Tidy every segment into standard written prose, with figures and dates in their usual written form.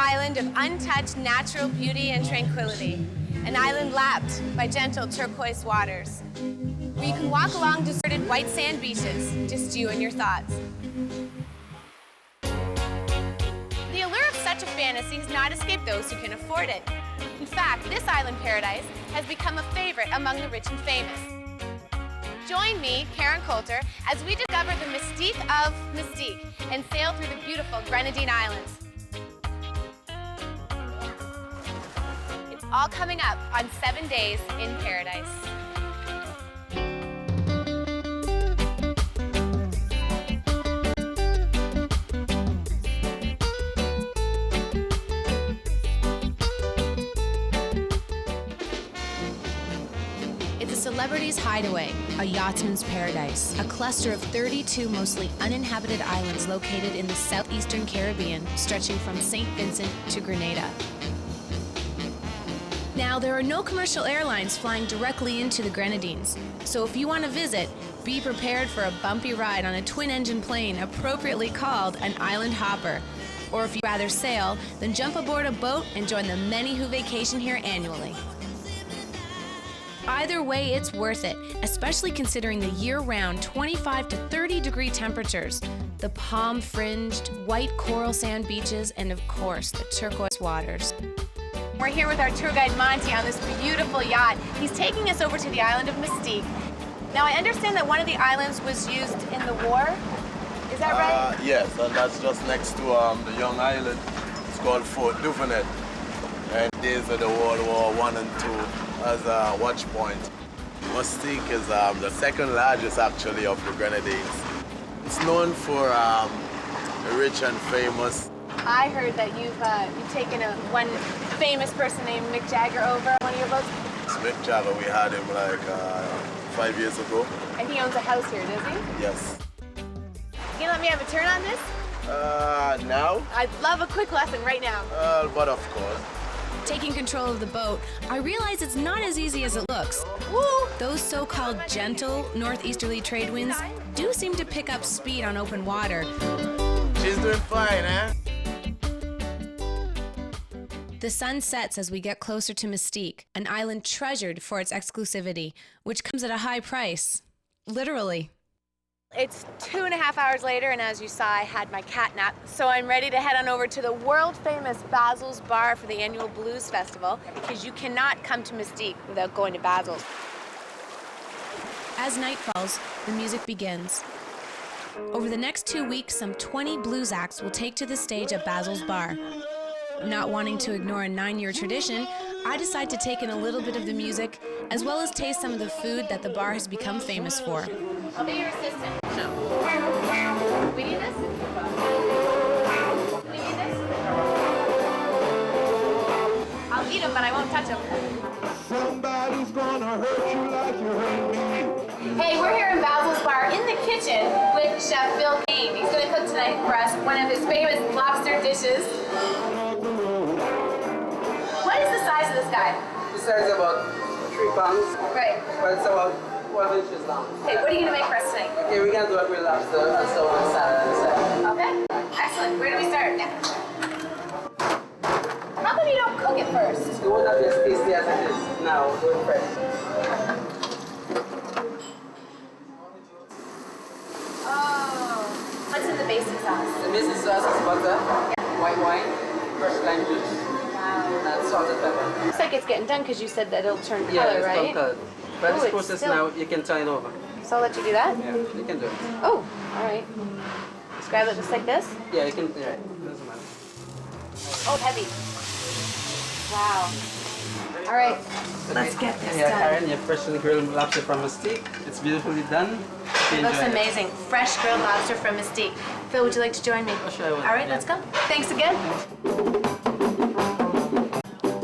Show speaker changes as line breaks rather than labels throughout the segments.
island of untouched natural beauty and tranquility. An island lapped by gentle turquoise waters, where you can walk along deserted white sand beaches, just you and your thoughts. The allure of such a fantasy has not escaped those who can afford it. In fact, this island paradise has become a favorite among the rich and famous. Join me, Karen Coulter, as we discover the mystique of Mystique and sail through the beautiful Grenadine Islands. It's all coming up on 7 Days in Paradise.
Celebrity's Hideaway, a yachtsman's paradise, a cluster of 32 mostly uninhabited islands located in the southeastern Caribbean, stretching from St. Vincent to Grenada. Now, there are no commercial airlines flying directly into the Grenadines, so if you want to visit, be prepared for a bumpy ride on a twin-engine plane appropriately called an island hopper. Or if you'd rather sail, then jump aboard a boat and join the many who vacation here annually. Either way, it's worth it, especially considering the year-round 25 to 30 degree temperatures, the palm-fringed, white coral sand beaches, and of course, the turquoise waters.
We're here with our tour guide Monty on this beautiful yacht. He's taking us over to the island of Mystique. Now, I understand that one of the islands was used in the war. Is that right?
Yes, and that's just next to the young island. It's called Fort Duvenet. And these are the World War I and II. As a watch point. Mystique is the second largest actually of the Grenadines. It's known for rich and famous.
I heard that you've taken one famous person named Mick Jagger over on one of your boats.
It's Mick Jagger, we had him like 5 years ago.
And he owns a house here, does he?
Yes.
You gonna let me have a turn on this?
Now?
I'd love a quick lesson right now.
But of course.
Taking control of the boat, I realize it's not as easy as it looks.
Woo!
Those so-called gentle northeasterly trade winds do seem to pick up speed on open water.
She's doing fine, eh?
The sun sets as we get closer to Mystique, an island treasured for its exclusivity, which comes at a high price. Literally.
It's 2.5 hours later, and as you saw, I had my cat nap, so I'm ready to head on over to the world-famous Basil's Bar for the annual Blues Festival, because you cannot come to Mystique without going to Basil's.
As night falls, the music begins. Over the next 2 weeks, some 20 blues acts will take to the stage at Basil's Bar. Not wanting to ignore a 9-year tradition, I decide to take in a little bit of the music, as well as taste some of the food that the bar has become famous for.
I'll be your assistant. We need this? We need this? I'll eat them, but I won't touch them.
Somebody's gonna hurt you like you hurt me.
Hey, we're here in Basil's Bar in the kitchen with Chef Phil Kane. He's going to cook tonight for us one of his famous lobster dishes. What is the size of this guy?
This size is about 3 pounds.
Right.
But it's about 12 inches long.
Okay, what are you going to make for us tonight?
Okay, we're going to do it with lobster and so on salad on the side.
Okay, excellent. Where do we start? How come you don't cook it first?
It won't not be as tasty as it is now. Do it fresh.
Oh. What's in the basic sauce?
The basic sauce is butter, white wine, fresh lime juice,
Wow.
and salt and pepper.
Looks like it's getting done because you said that it'll turn
Yeah,
color,
it's
right?
colored. But
Ooh,
this
it's
process
still-
now, you can turn it over.
So I'll let you do that?
Yeah, you can do it.
Oh, all right. Just grab it just like this?
Yeah, you can, yeah, doesn't matter.
Oh, heavy. Wow. All right, let's get this
Yeah,
done.
Karen, your freshly grilled lobster from Mystique. It's beautifully done.
It looks
Enjoy it.
amazing. Fresh grilled lobster from Mystique. Phil, would you like to join me?
Oh, sure I will.
All right,
Yeah.
let's go. Thanks again.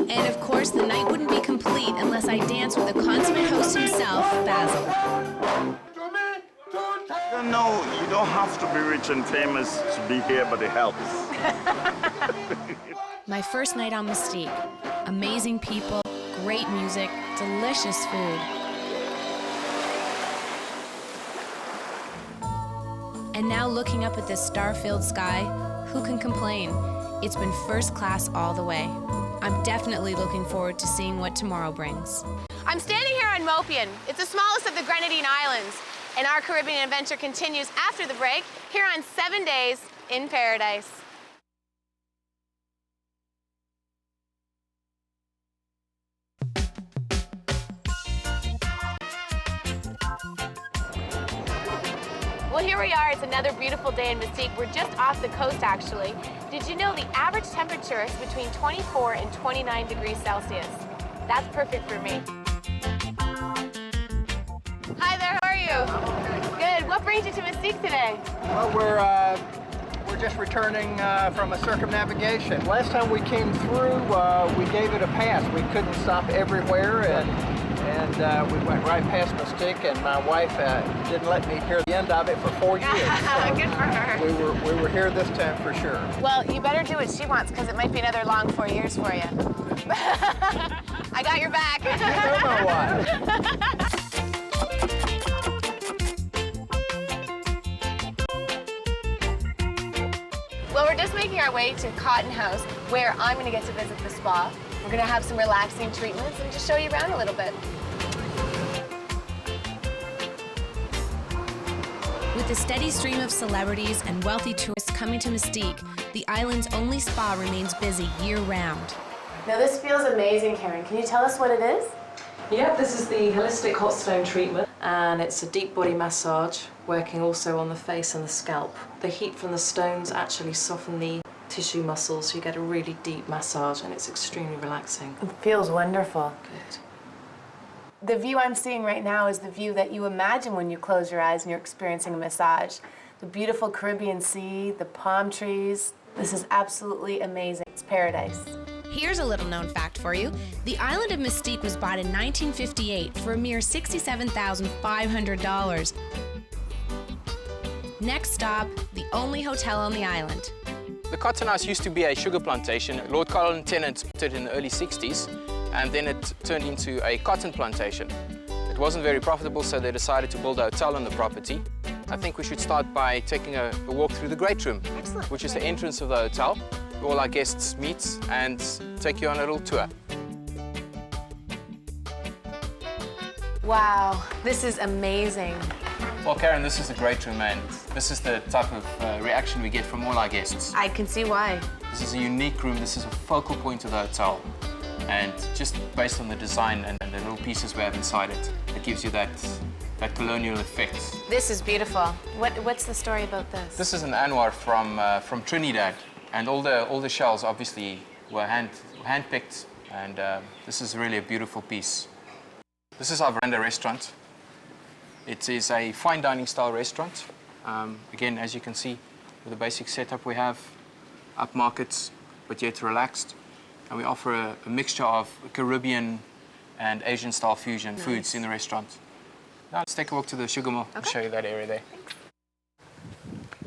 And of course, the night wouldn't be complete unless I danced with the consummate host himself, Basil.
No, you don't have to be rich and famous to be here, but it helps.
My first night on Mystique. Amazing people, great music, delicious food. And now looking up at this star-filled sky, who can complain? it's been first class all the way. I'm definitely looking forward to seeing what tomorrow brings.
I'm standing here on Mopian. It's the smallest of the Grenadine Islands. And our Caribbean adventure continues after the break here on 7 Days in Paradise. Well, here we are. It's another beautiful day in Mystique. We're just off the coast, actually. Did you know the average temperature is between 24 and 29 degrees Celsius? That's perfect for me. Hi there, how are you? Good. What brings you to Mystique today?
Well, we're just returning from a circumnavigation. Last time we came through, we gave it a pass. We couldn't stop everywhere, and we went right past Mystique, and my wife didn't let me hear the end of it for 4 years. So
Good for her.
we were here this time for sure.
Well, you better do what she wants, because it might be another long 4 years for you. I got your back.
You know my wife.
Well, we're just making our way to Cotton House, where I'm going to get to visit the spa. We're going to have some relaxing treatments and just show you around a little bit.
With the steady stream of celebrities and wealthy tourists coming to Mystique, the island's only spa remains busy year-round.
Now, this feels amazing, Karen. Can you tell us what it is?
Yeah, this is the holistic hot stone treatment, and it's a deep body massage, working also on the face and the scalp. The heat from the stones actually soften the tissue muscles, so you get a really deep massage, and it's extremely relaxing.
It feels wonderful.
Good.
The view I'm seeing right now is the view that you imagine when you close your eyes and you're experiencing a massage. The beautiful Caribbean Sea, the palm trees. This is absolutely amazing. It's paradise.
Here's a little known fact for you. The island of Mystique was bought in 1958 for a mere $67,500. Next stop, the only hotel on the island.
The Cotton House used to be a sugar plantation. Lord Colin Tennant put it in the early 60s, and then it turned into a cotton plantation. It wasn't very profitable, so they decided to build a hotel on the property. I think we should start by taking a walk through the Great Room, which is the entrance of the hotel. All our guests meet and take you on a little tour.
Wow, this is amazing.
Well, Karen, this is the Great Room, and this is the type of reaction we get from all our guests.
I can see why.
This is a unique room. This is a focal point of the hotel. And just based on the design and the little pieces we have inside it, it gives you that colonial effect.
This is beautiful. What's the story about this?
This is an Anwar from Trinidad, and all the shells obviously were hand-picked, and this is really a beautiful piece. This is our veranda restaurant. It is a fine dining style restaurant. Again, as you can see, with the basic setup we have, upmarket but yet relaxed. And we offer a mixture of Caribbean and Asian style fusion foods in the restaurant. Now let's take a walk to the sugar mill and show you that area there.
Thanks.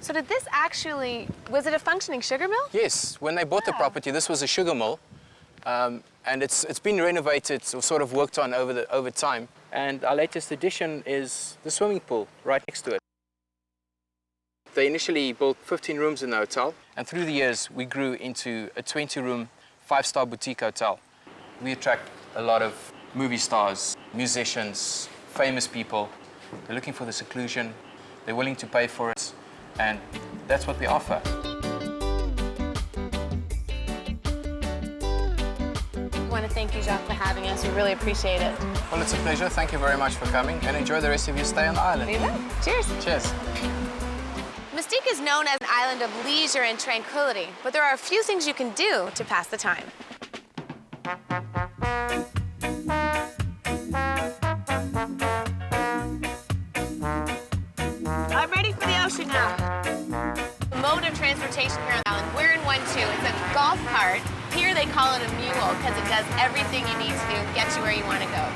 So did this actually, was it a functioning sugar mill?
Yes, when they bought the property, this was a sugar mill. And it's been renovated or sort of worked on over time. And our latest addition is the swimming pool right next to it. They initially built 15 rooms in the hotel, and through the years we grew into a 20-room, 5-star boutique hotel. We attract a lot of movie stars, musicians, famous people. They're looking for the seclusion, they're willing to pay for it, and that's what we offer.
I want to thank you, Jacques, for having us. We really appreciate it.
Well, it's a pleasure. Thank you very much for coming, and enjoy the rest of your stay on the island.
Cheers.
Cheers.
Mystique is known as an island of leisure and tranquility, but there are a few things you can do to pass the time. I'm ready for the ocean now. The mode of transportation here on the island, we're in one too. It's a golf cart. Here they call it a mule because it does everything you need to do and get you where you want to go.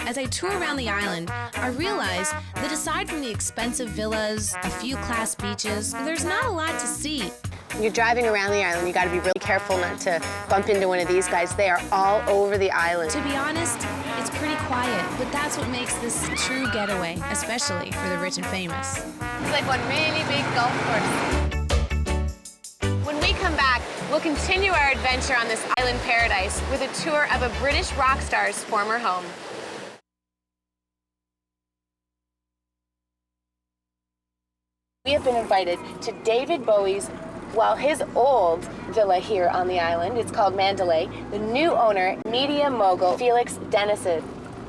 As I tour around the island, I realize that aside from the expensive villas, a few class beaches, there's not a lot to see.
When you're driving around the island, you got to be really careful not to bump into one of these guys. They are all over the island.
To be honest, it's pretty quiet, but that's what makes this a true getaway, especially for the rich and famous.
It's like one really big golf course. When we come back, We'll continue our adventure on this island paradise with a tour of a British rock star's former home. We have been invited to David Bowie's, his old villa here on the island. It's called Mandalay. The new owner, media mogul Felix Dennison.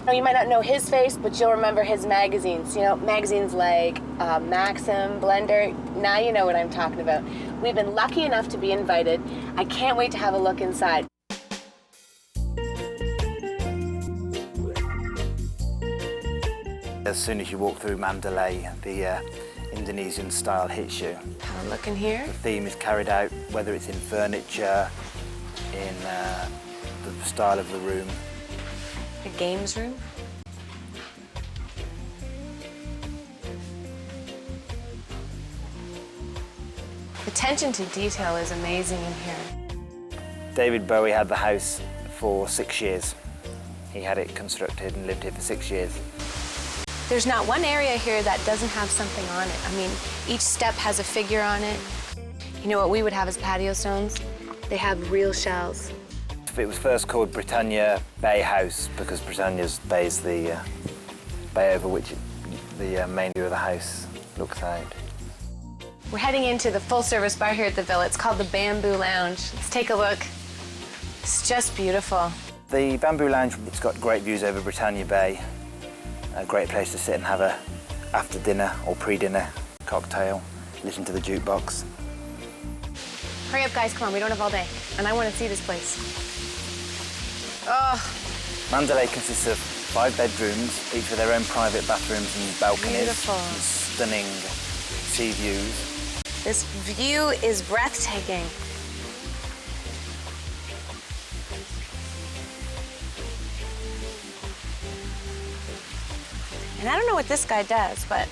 Now, you might not know his face, but you'll remember his magazines. You know, magazines like Maxim, Blender. Now you know what I'm talking about. We've been lucky enough to be invited. I can't wait to have a look inside.
As soon as you walk through Mandalay, the Indonesian style hits you.
Have a look in here.
The theme is carried out, whether it's in furniture, in the style of the room.
A games room. The attention to detail is amazing in here.
David Bowie had the house for 6 years. He had it constructed and lived here for 6 years.
There's not one area here that doesn't have something on it. I mean, each step has a figure on it. You know what we would have as patio stones? They have real shells.
It was first called Britannia Bay House because Britannia's bay is the bay over which the main view of the house looks out.
We're heading into the full-service bar here at the Villa. It's called the Bamboo Lounge. Let's take a look. It's just beautiful.
The Bamboo Lounge, it's got great views over Britannia Bay. A great place to sit and have a after dinner or pre-dinner cocktail, listen to the jukebox.
Hurry up, guys, come on, we don't have all day. And I want to see this place. Oh.
Mandalay consists of 5 bedrooms, each with their own private bathrooms and balconies.
Beautiful.
And stunning sea views.
This view is breathtaking. And I don't know what this guy does, but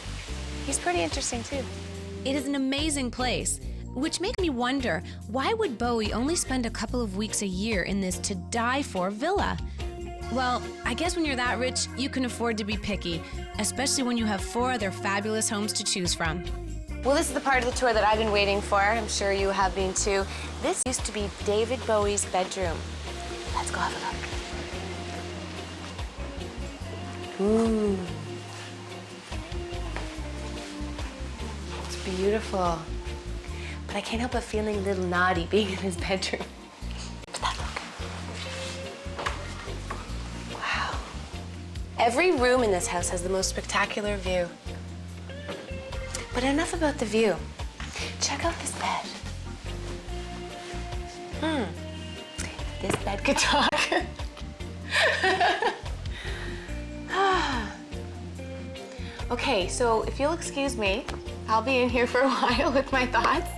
he's pretty interesting too.
It is an amazing place, which makes me wonder, why would Bowie only spend a couple of weeks a year in this to-die-for villa? Well, I guess when you're that rich, you can afford to be picky, especially when you have 4 other fabulous homes to choose from.
Well, this is the part of the tour that I've been waiting for. I'm sure you have been too. This used to be David Bowie's bedroom. Let's go have a look. Ooh. It's beautiful. But I can't help but feeling a little naughty being in his bedroom. Wow. Every room in this house has the most spectacular view. But enough about the view. Check out this bed. This bed could talk. Okay, so if you'll excuse me, I'll be in here for a while with my thoughts.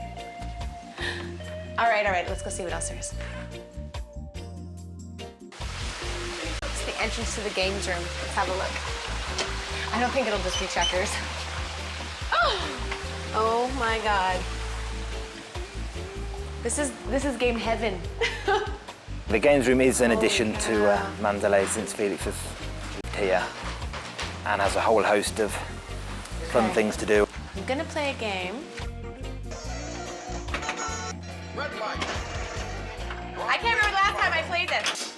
All right, let's go see what else there is. It's the entrance to the games room. Let's have a look. I don't think it'll just be checkers. Oh my God. This is game heaven.
The games room is an addition to Mandalay since Felix has lived here and has a whole host of fun things to do.
I'm gonna play a game. I can't remember the last time I played this.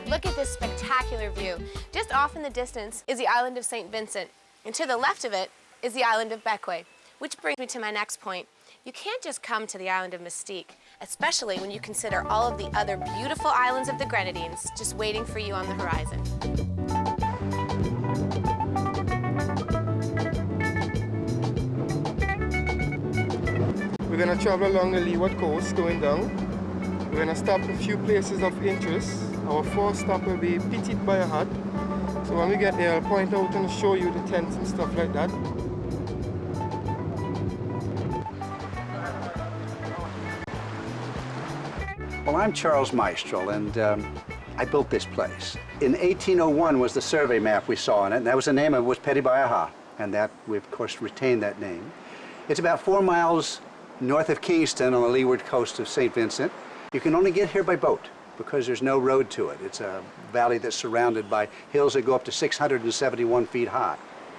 Look at this spectacular view. Just off in the distance is the island of St. Vincent, and to the left of it is the island of Bequia, which brings me to my next point. You can't just come to the island of Mystique, especially when you consider all of the other beautiful islands of the Grenadines just waiting for you on the horizon.
We're going to travel along the Leeward coast going down. We're going to stop a few places of interest. Our first stop will be Petite Bayahat. So when we get there, I'll point out and show you the tents and stuff like that.
Well, I'm Charles Maestral, and I built this place. In 1801 was the survey map we saw on it, and that was the name of it, was Petite Bayahat, and that we of course retained that name. It's about 4 miles north of Kingston on the leeward coast of St. Vincent. You can only get here by boat. because there's no road to it. It's a valley that's surrounded by hills that go up to 671 feet high.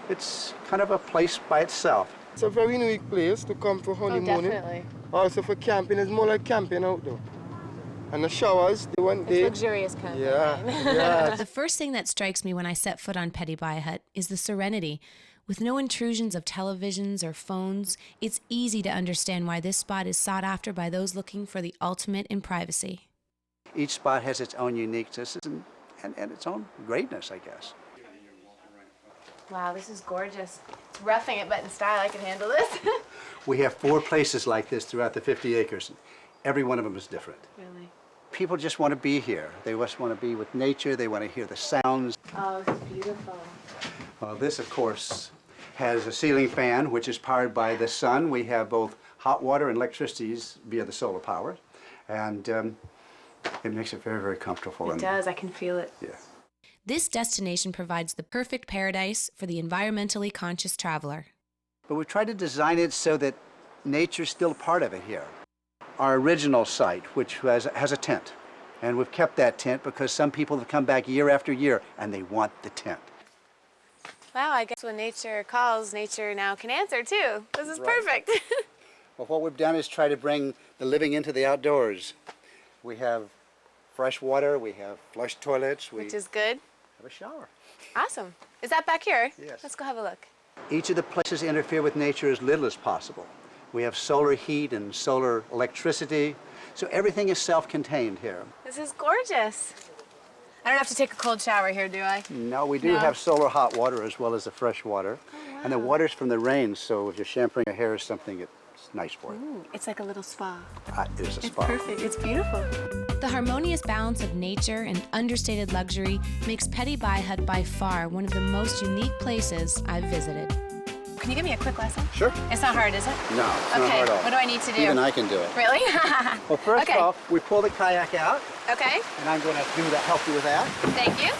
It's kind of a place by itself.
It's a very unique place to come for honeymooning.
definitely.
Also for camping, it's more like camping outdoor. And the showers, they want
It's luxurious camping.
Yeah.
The first thing that strikes me when I set foot on Petty Bayahut is the serenity. With no intrusions of televisions or phones, it's easy to understand why this spot is sought after by those looking for the ultimate in privacy.
Each spot has its own uniqueness and its own greatness, I guess.
Wow, this is gorgeous. It's roughing it, but in style, I can handle this.
We have 4 places like this throughout the 50 acres. Every one of them is different.
Really?
People just want to be here. They just want to be with nature. They want to hear the sounds.
Oh, this is beautiful.
This, of course, has a ceiling fan, which is powered by the sun. We have both hot water and electricity via the solar power. And it makes it very, very comfortable.
It does. I can feel it.
Yeah.
This destination provides the perfect paradise for the environmentally conscious traveler.
But we've tried to design it so that nature's still a part of it here. Our original site, which has a tent, and we've kept that tent because some people have come back year after year and they want the tent.
Wow, I guess when nature calls, nature now can answer too. This is perfect.
Well, what we've done is try to bring the living into the outdoors. We have fresh water, we have flush toilets.
Which is good.
Have a shower.
Awesome. Is that back here?
Yes.
Let's go have a look.
Each of the places interfere with nature as little as possible. We have solar heat and solar electricity, so everything is self-contained here.
This is gorgeous. I don't have to take a cold shower here, do I?
No, we do have solar hot water as well as the fresh water.
Oh, wow.
And the water's from the rain, so if you're shampooing your hair or something, it's nice for you.
Ooh, it's like a little spa.
It is a
It's
spa.
perfect. It's beautiful.
The harmonious balance of nature and understated luxury makes Petty Bayahut by far one of the most unique places I've visited.
Can you give me a quick lesson?
Sure.
It's not hard, is it?
No, it's not
Okay,
hard at all.
what do I need to do?
Even I can do it.
Really?
Well, first
Okay.
off, we pull the kayak out,
Okay,
and I'm going to help you with that.
thank you.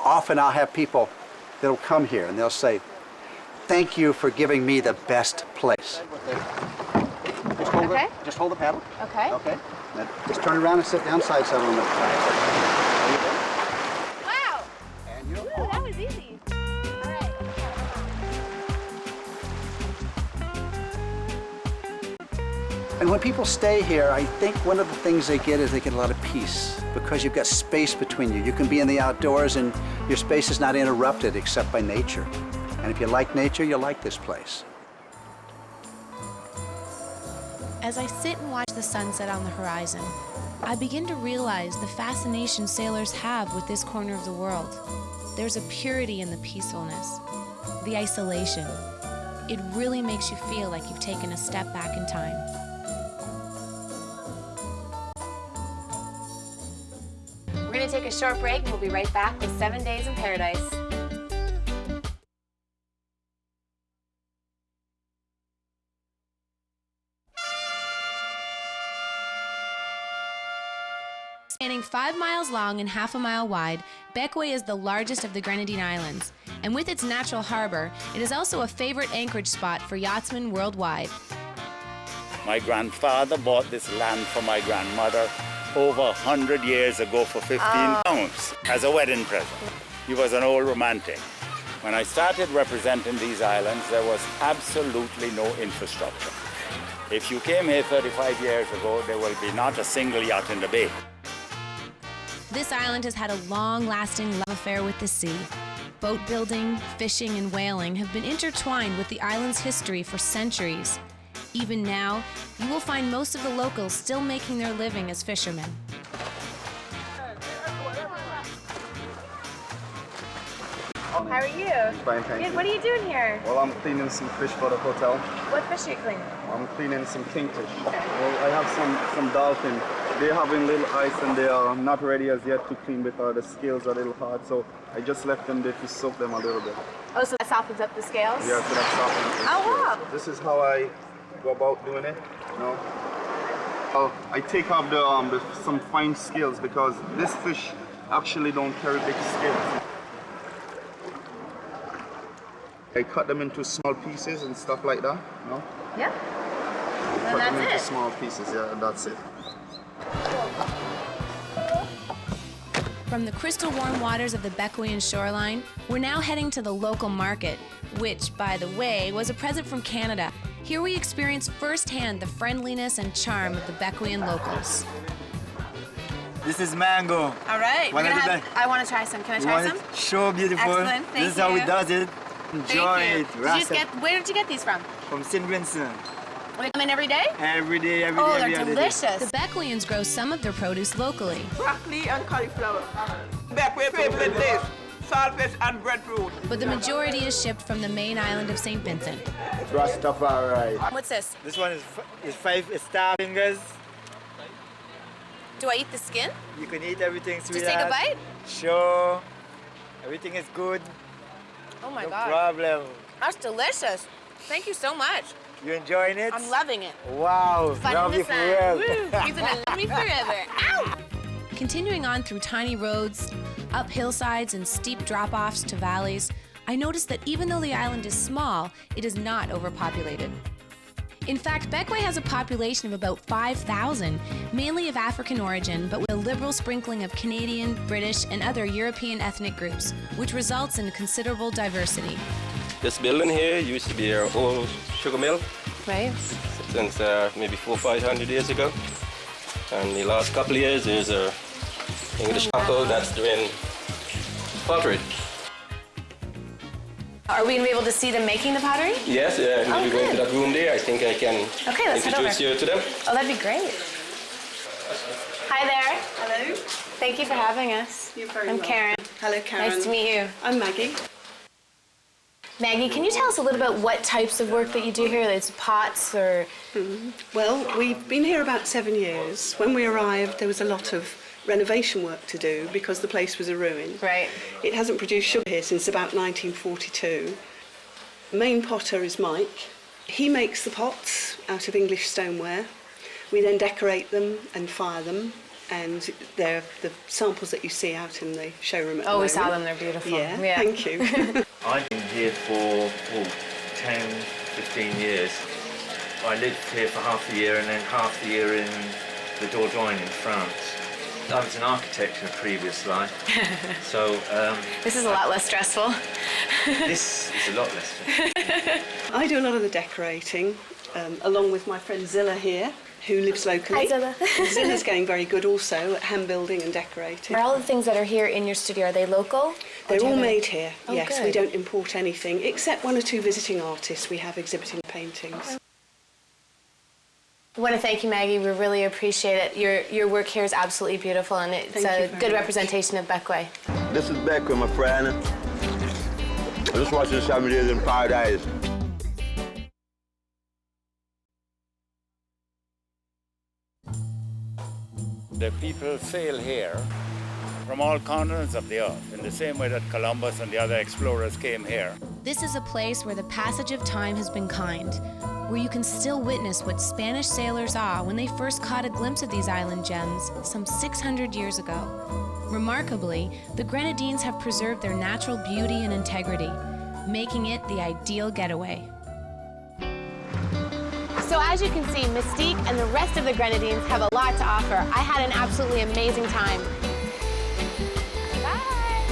Often I'll have people that'll come here and they'll say, "Thank you for giving me the best place."
Okay.
Just hold the paddle.
Okay.
Okay. Then just turn around and sit down side saddle on the kayak. There you go.
Wow.
And you're
Ooh, that was easy. All right.
And when people stay here, I think one of the things they get is they get a lot of peace because you've got space between you. You can be in the outdoors and your space is not interrupted except by nature. And if you like nature, you'll like this place.
As I sit and watch the sunset on the horizon, I begin to realize the fascination sailors have with this corner of the world. There's a purity in the peacefulness, the isolation. It really makes you feel like you've taken a step back in time.
We're going to take a short break and we'll be right back with 7 Days in Paradise.
Spanning 5 miles long and half a mile wide, Bequia is the largest of the Grenadine Islands. And with its natural harbor, it is also a favorite anchorage spot for yachtsmen worldwide.
My grandfather bought this land for my grandmother over 100 years ago for 15 pounds as a wedding present. He was an old romantic. When I started representing these islands, there was absolutely no infrastructure. If you came here 35 years ago, there will be not a single yacht in the bay.
This island has had a long-lasting love affair with the sea. Boat building, fishing, and whaling have been intertwined with the island's history for centuries. Even now, you will find most of the locals still making their living as fishermen.
How are you?
Fine, thank
Good.
you.
What are you doing here?
Well, I'm cleaning some fish for the hotel.
What fish are you cleaning?
I'm cleaning some kingfish. Well, I have some dolphin. They're having little ice and they are not ready as yet to clean because the scales are a little hard. So I just left them there to soak them a little bit.
Oh, so that softens up the scales?
Yeah, so that's softens the
Oh,
scales.
wow.
This is how I go about doing it. You know, I take off some fine scales because this fish actually don't carry big scales. I cut them into small pieces and stuff like that. You know?
Yeah. And
them into
that's it?
small pieces, yeah, and that's it.
From the crystal warm waters of the Bequia shoreline, we're now heading to the local market, which, by the way, was a present from Canada. Here we experience firsthand the friendliness and charm of the Bequian locals.
This is mango.
All right. I want to try some. Can I try some?
Sure, beautiful.
Excellent. Thank
This is how
you.
it does it. Enjoy it.
Where did you get these from?
From St. Vincent.
They come in every day?
Every day, every
Oh,
day,
they're
every other day.
delicious.
The Bequians grow some of their produce locally.
Broccoli and cauliflower. Bequia favorite dish. Saltfish and breadfruit.
But the majority is shipped from the main island of St. Vincent.
Rastafari.
What's this?
This one is 5 star fingers.
Do I eat the skin?
You can eat everything,
Just
sweetheart.
take a bite?
Sure. Everything is good.
Oh my
No
God.
problem.
That's delicious. Thank you so much.
You enjoying it?
I'm loving it.
Wow. Love you forever.
He's gonna love me forever. Ow!
Continuing on through tiny roads, up hillsides and steep drop-offs to valleys, I noticed that even though the island is small, it is not overpopulated. In fact, Bequia has a population of about 5,000, mainly of African origin, but with a liberal sprinkling of Canadian, British, and other European ethnic groups, which results in considerable diversity.
This building here used to be our old sugar mill.
Right.
Since maybe 400 or 500 years ago. And the last couple of years there's a English couple that's doing pottery.
Are we gonna be able to see them making the pottery?
Yes, maybe go into that room there. I think I can
let's head
introduce
over.
you to them.
Oh, that'd be great. Hi there.
Hello.
Thank you for having us.
You're very
I'm
welcome.
Karen.
Hello, Karen.
Nice to meet you.
I'm Maggie.
Maggie, can you tell us a little about what types of work that you do here? It's pots or...
Well, we've been here about 7 years. When we arrived, there was a lot of renovation work to do because the place was a ruin.
Right.
It hasn't produced sugar here since about 1942. The main potter is Mike. He makes the pots out of English stoneware. We then decorate them and fire them, and they're the samples that you see out in the showroom at the
Oh, we
moment.
saw them. They're beautiful.
Yeah, thank you.
I've been here for 10, 15 years. I lived here for half the year and then half the year in the Dordogne in France. I was an architect in a previous life, so...
This is a lot less stressful.
This is a lot less stressful.
I do a lot of the decorating, along with my friend Zilla here, who lives locally.
Hi, Zilla.
Zilla's getting very good also at hand building and decorating.
Are all the things that are here in your studio, are they local?
They're all made here,
Oh,
yes.
good.
We don't import anything, except 1 or 2 visiting artists we have exhibiting paintings.
I want to thank you, Maggie. We really appreciate it. Your work here is absolutely beautiful, and it's
Thank you
a
very
good
much.
representation of Bequia.
This is Bequia, my friend. I just watched 7 Days in Paradise.
The people sail here from all corners of the earth in the same way that Columbus and the other explorers came here.
This is a place where the passage of time has been kind, where you can still witness what Spanish sailors saw when they first caught a glimpse of these island gems some 600 years ago. Remarkably, the Grenadines have preserved their natural beauty and integrity, making it the ideal getaway.
So as you can see, Mystique and the rest of the Grenadines have a lot to offer. I had an absolutely amazing time. Bye.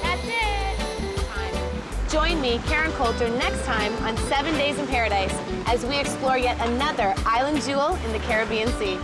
That's it. Join me, Karen Coulter, next time on 7 Days in Paradise as we explore yet another island jewel in the Caribbean Sea.